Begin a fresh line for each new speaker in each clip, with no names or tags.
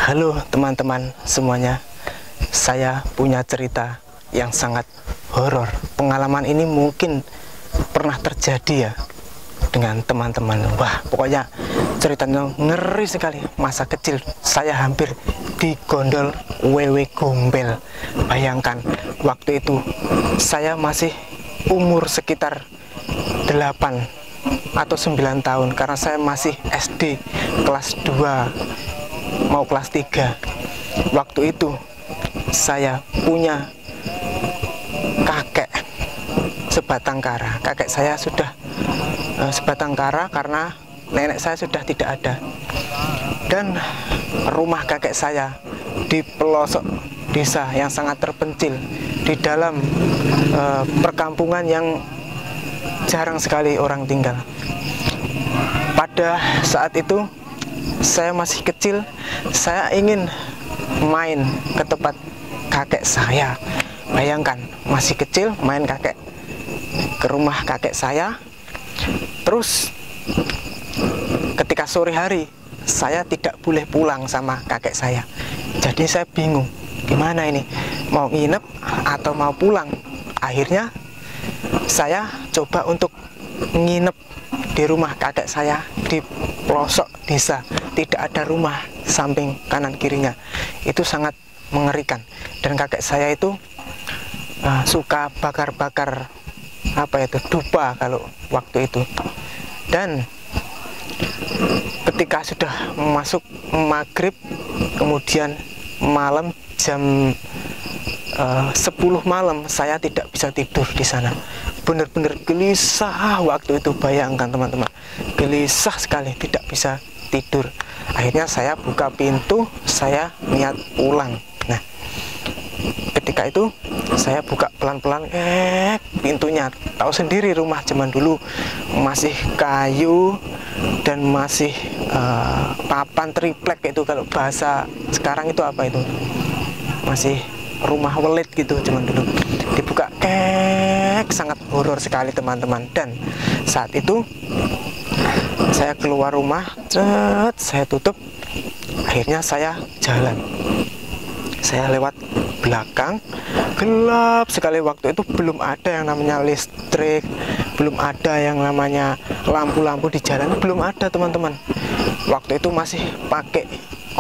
Halo teman-teman semuanya, saya punya cerita yang sangat horor. Pengalaman ini mungkin pernah terjadi ya dengan teman-teman. Wah, pokoknya ceritanya ngeri sekali. Masa kecil saya hampir digondol wewe gombel. Bayangkan, waktu itu saya masih umur sekitar 8 atau 9 tahun, karena saya masih SD kelas 2 mau kelas 3. Waktu itu saya punya kakek sebatang kara. Kakek saya sudah sebatang kara karena nenek saya sudah tidak ada. Dan rumah kakek saya di pelosok desa yang sangat terpencil, di dalam perkampungan yang jarang sekali orang tinggal. Pada saat itu saya masih kecil, saya ingin main ke tempat kakek saya. Bayangkan, masih kecil main ke rumah kakek saya. Terus ketika sore hari, saya tidak boleh pulang sama kakek saya. Jadi saya bingung, gimana ini, mau nginep atau mau pulang. Akhirnya saya coba untuk nginep di rumah kakek saya di pelosok desa. Tidak ada rumah samping kanan kirinya. Itu sangat mengerikan. Dan kakek saya itu suka bakar-bakar dupa kalau waktu itu. Dan ketika sudah masuk maghrib, kemudian malam jam 10 malam, saya tidak bisa tidur di sana. Benar-benar gelisah waktu itu. Bayangkan teman-teman, gelisah sekali, tidak bisa tidur. Akhirnya saya buka pintu, saya niat pulang. Nah, ketika itu saya buka pelan-pelan pintunya. Tahu sendiri rumah zaman dulu masih kayu dan masih papan triplek itu, kalau bahasa sekarang itu apa itu, masih rumah welit gitu zaman dulu. Dibuka sangat horor sekali teman-teman. Dan saat itu saya keluar rumah, saya tutup. Akhirnya saya jalan, saya lewat belakang, gelap sekali. Waktu itu belum ada yang namanya listrik, belum ada yang namanya lampu-lampu di jalan, belum ada teman-teman. Waktu itu masih pakai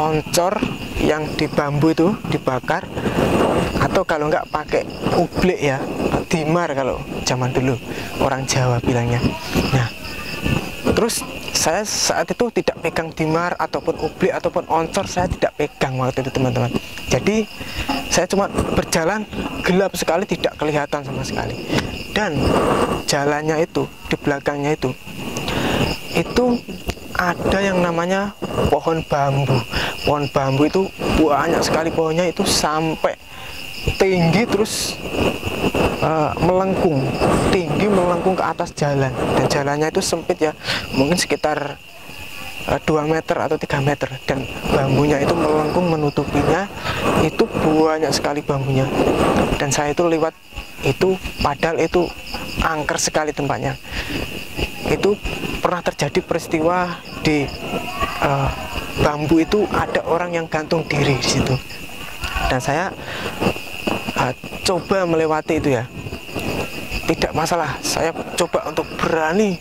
oncor yang di bambu itu dibakar, atau kalau nggak pakai ublek ya, dimar kalau zaman dulu orang Jawa bilangnya. Nah, terus saya saat itu tidak pegang dimar ataupun ublek ataupun oncor, saya tidak pegang waktu itu teman-teman. Jadi saya cuma berjalan, gelap sekali, tidak kelihatan sama sekali. Dan jalannya itu, di belakangnya itu ada yang namanya pohon bambu. Pohon bambu itu banyak sekali pohonnya, itu sampai tinggi, terus melengkung tinggi, melengkung ke atas jalan. Dan jalannya itu sempit ya, mungkin sekitar 2 meter atau 3 meter. Dan bambunya itu melengkung menutupinya, itu banyak sekali bambunya. Dan saya itu lewat itu, padahal itu angker sekali tempatnya. Itu pernah terjadi peristiwa di bambu itu, ada orang yang gantung diri di situ. Dan saya coba melewati itu ya, tidak masalah. Saya coba untuk berani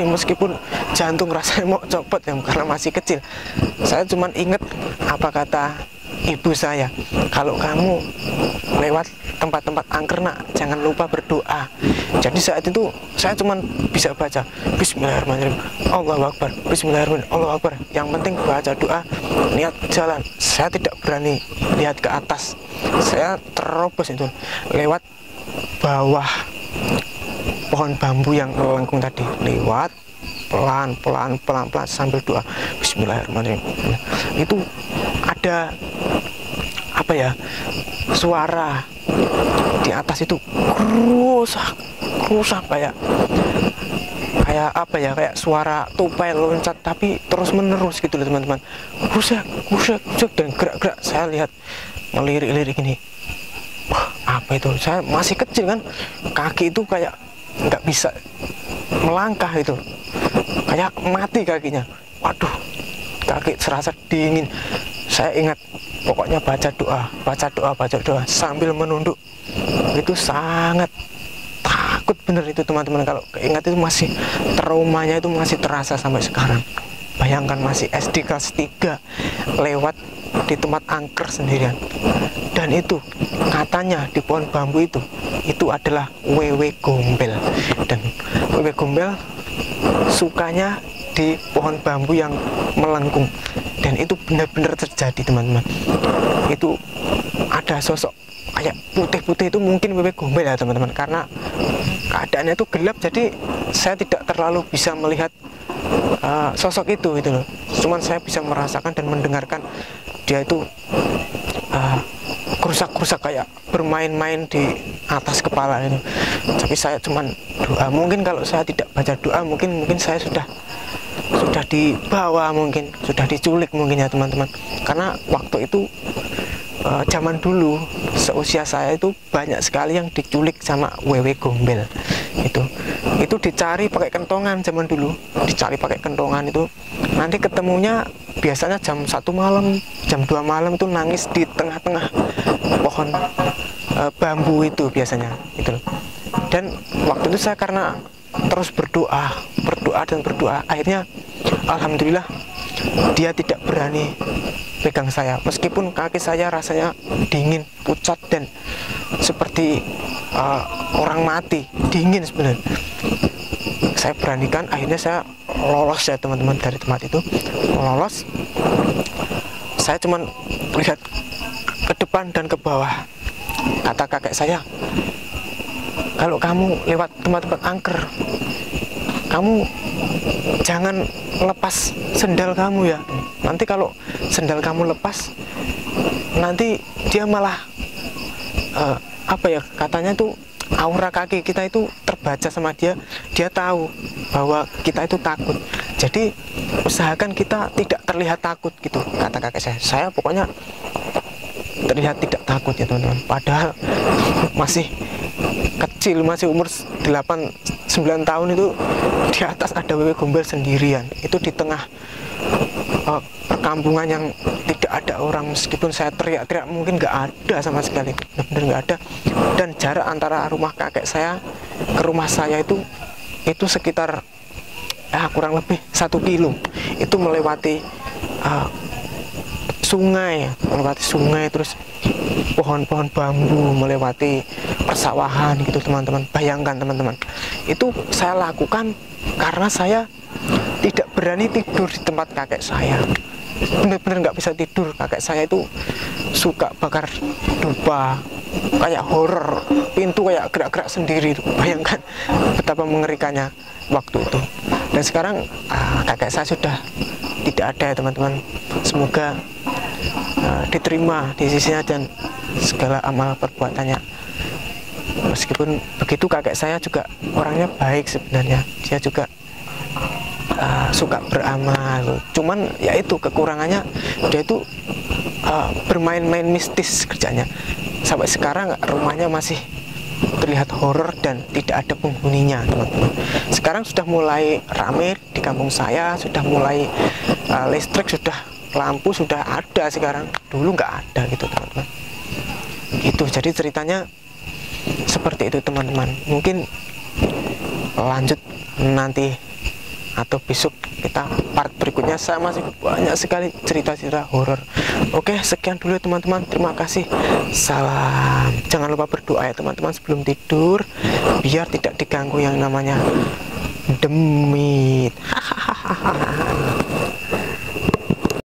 meskipun jantung rasanya mau copot ya, karena masih kecil. Saya cuma ingat apa kata ibu saya, kalau kamu lewat tempat-tempat angker nak, jangan lupa berdoa. Jadi saat itu saya cuma bisa baca Bismillahirrahmanirrahim, Allahu Akbar, Bismillahirrahmanirrahim, Allahu Akbar. Yang penting baca doa, niat jalan. Saya tidak berani lihat ke atas. Saya terobos itu lewat bawah pohon bambu yang melengkung tadi, lewat pelan-pelan sambil doa Bismillahirrahmanirrahim. Itu ada suara di atas itu, rusak kayak suara tupai loncat, tapi terus menerus gitu loh teman-teman. Rusak dan gerak-gerak. Saya lihat ngelirik-lirik ini, apa itu? Saya masih kecil kan, kaki itu kayak nggak bisa melangkah, itu kayak mati kakinya. Waduh, kaki serasa dingin. saya ingat pokoknya baca doa sambil menunduk. Itu sangat takut bener itu teman-teman. Kalau ingat itu masih traumanya itu masih terasa sampai sekarang. Bayangkan masih SD kelas 3 lewat di tempat angker sendirian. Dan itu katanya di pohon bambu itu adalah wewe gombel. Dan wewe gombel sukanya di pohon bambu yang melengkung. Dan itu benar-benar terjadi teman-teman. Itu ada sosok kayak putih-putih, itu mungkin wewe gombel ya teman-teman, karena keadaannya itu gelap, jadi saya tidak terlalu bisa melihat sosok itu gitu loh. Cuman saya bisa merasakan dan mendengarkan dia itu kerusak-kerusak kayak bermain-main di atas kepala itu. Tapi saya cuman doa. Mungkin kalau saya tidak baca doa, mungkin saya sudah dibawa, mungkin sudah diculik mungkin ya teman-teman. Karena waktu itu zaman dulu seusia saya itu banyak sekali yang diculik sama wewe gombel. Itu dicari pakai kentongan zaman dulu, dicari pakai kentongan itu. Nanti ketemunya biasanya jam 1 malam, jam 2 malam itu nangis di tengah-tengah pohon bambu itu biasanya itu. Dan waktu itu saya karena terus berdoa, akhirnya alhamdulillah dia tidak berani pegang saya, meskipun kaki saya rasanya dingin, pucat dan seperti orang mati, dingin sebenarnya. Saya beranikan, akhirnya saya lolos ya teman-teman dari tempat itu. Lolos, saya cuman lihat ke depan dan ke bawah. Kata kakek saya, kalau kamu lewat tempat-tempat angker, kamu jangan lepas sendal kamu ya. Nanti kalau sendal kamu lepas, nanti dia malah katanya tuh aura kaki kita itu terbaca sama dia tahu bahwa kita itu takut. Jadi usahakan kita tidak terlihat takut gitu, kata kakek saya. Saya pokoknya terlihat tidak takut ya teman-teman, padahal masih kecil, masih umur 8-9 tahun. Itu di atas ada wewe gombel sendirian, itu di tengah perkampungan yang tidak ada orang. Meskipun saya teriak-teriak mungkin nggak ada sama sekali, benar-benar nggak ada. Dan jarak antara rumah kakek saya ke rumah saya itu sekitar kurang lebih 1 kilo. Itu melewati sungai, terus pohon-pohon bambu, melewati persawahan gitu teman-teman. Bayangkan teman-teman, itu saya lakukan karena saya tidak berani tidur di tempat kakek saya. Benar-benar nggak bisa tidur. Kakek saya itu suka bakar dupa, kayak horor, pintu kayak gerak-gerak sendiri. Bayangkan betapa mengerikannya waktu itu. Dan sekarang kakek saya sudah tidak ada ya teman-teman. Semoga diterima di sisinya dan segala amal perbuatannya. Meskipun begitu, kakek saya juga orangnya baik sebenarnya. Dia juga suka beramal. Cuman ya itu kekurangannya, dia itu bermain-main mistis kerjanya. Sampai sekarang rumahnya masih terlihat horor dan tidak ada penghuninya teman-teman. Sekarang sudah mulai ramai di kampung saya, sudah mulai listrik, sudah lampu sudah ada sekarang. Dulu nggak ada gitu teman-teman. Gitu, jadi ceritanya seperti itu teman-teman. Mungkin lanjut nanti atau besok kita part berikutnya. Saya masih banyak sekali cerita-cerita horor. Oke, sekian dulu ya teman-teman. Terima kasih. Salam. Jangan lupa berdoa ya teman-teman sebelum tidur, biar tidak diganggu yang namanya demit. Hahaha.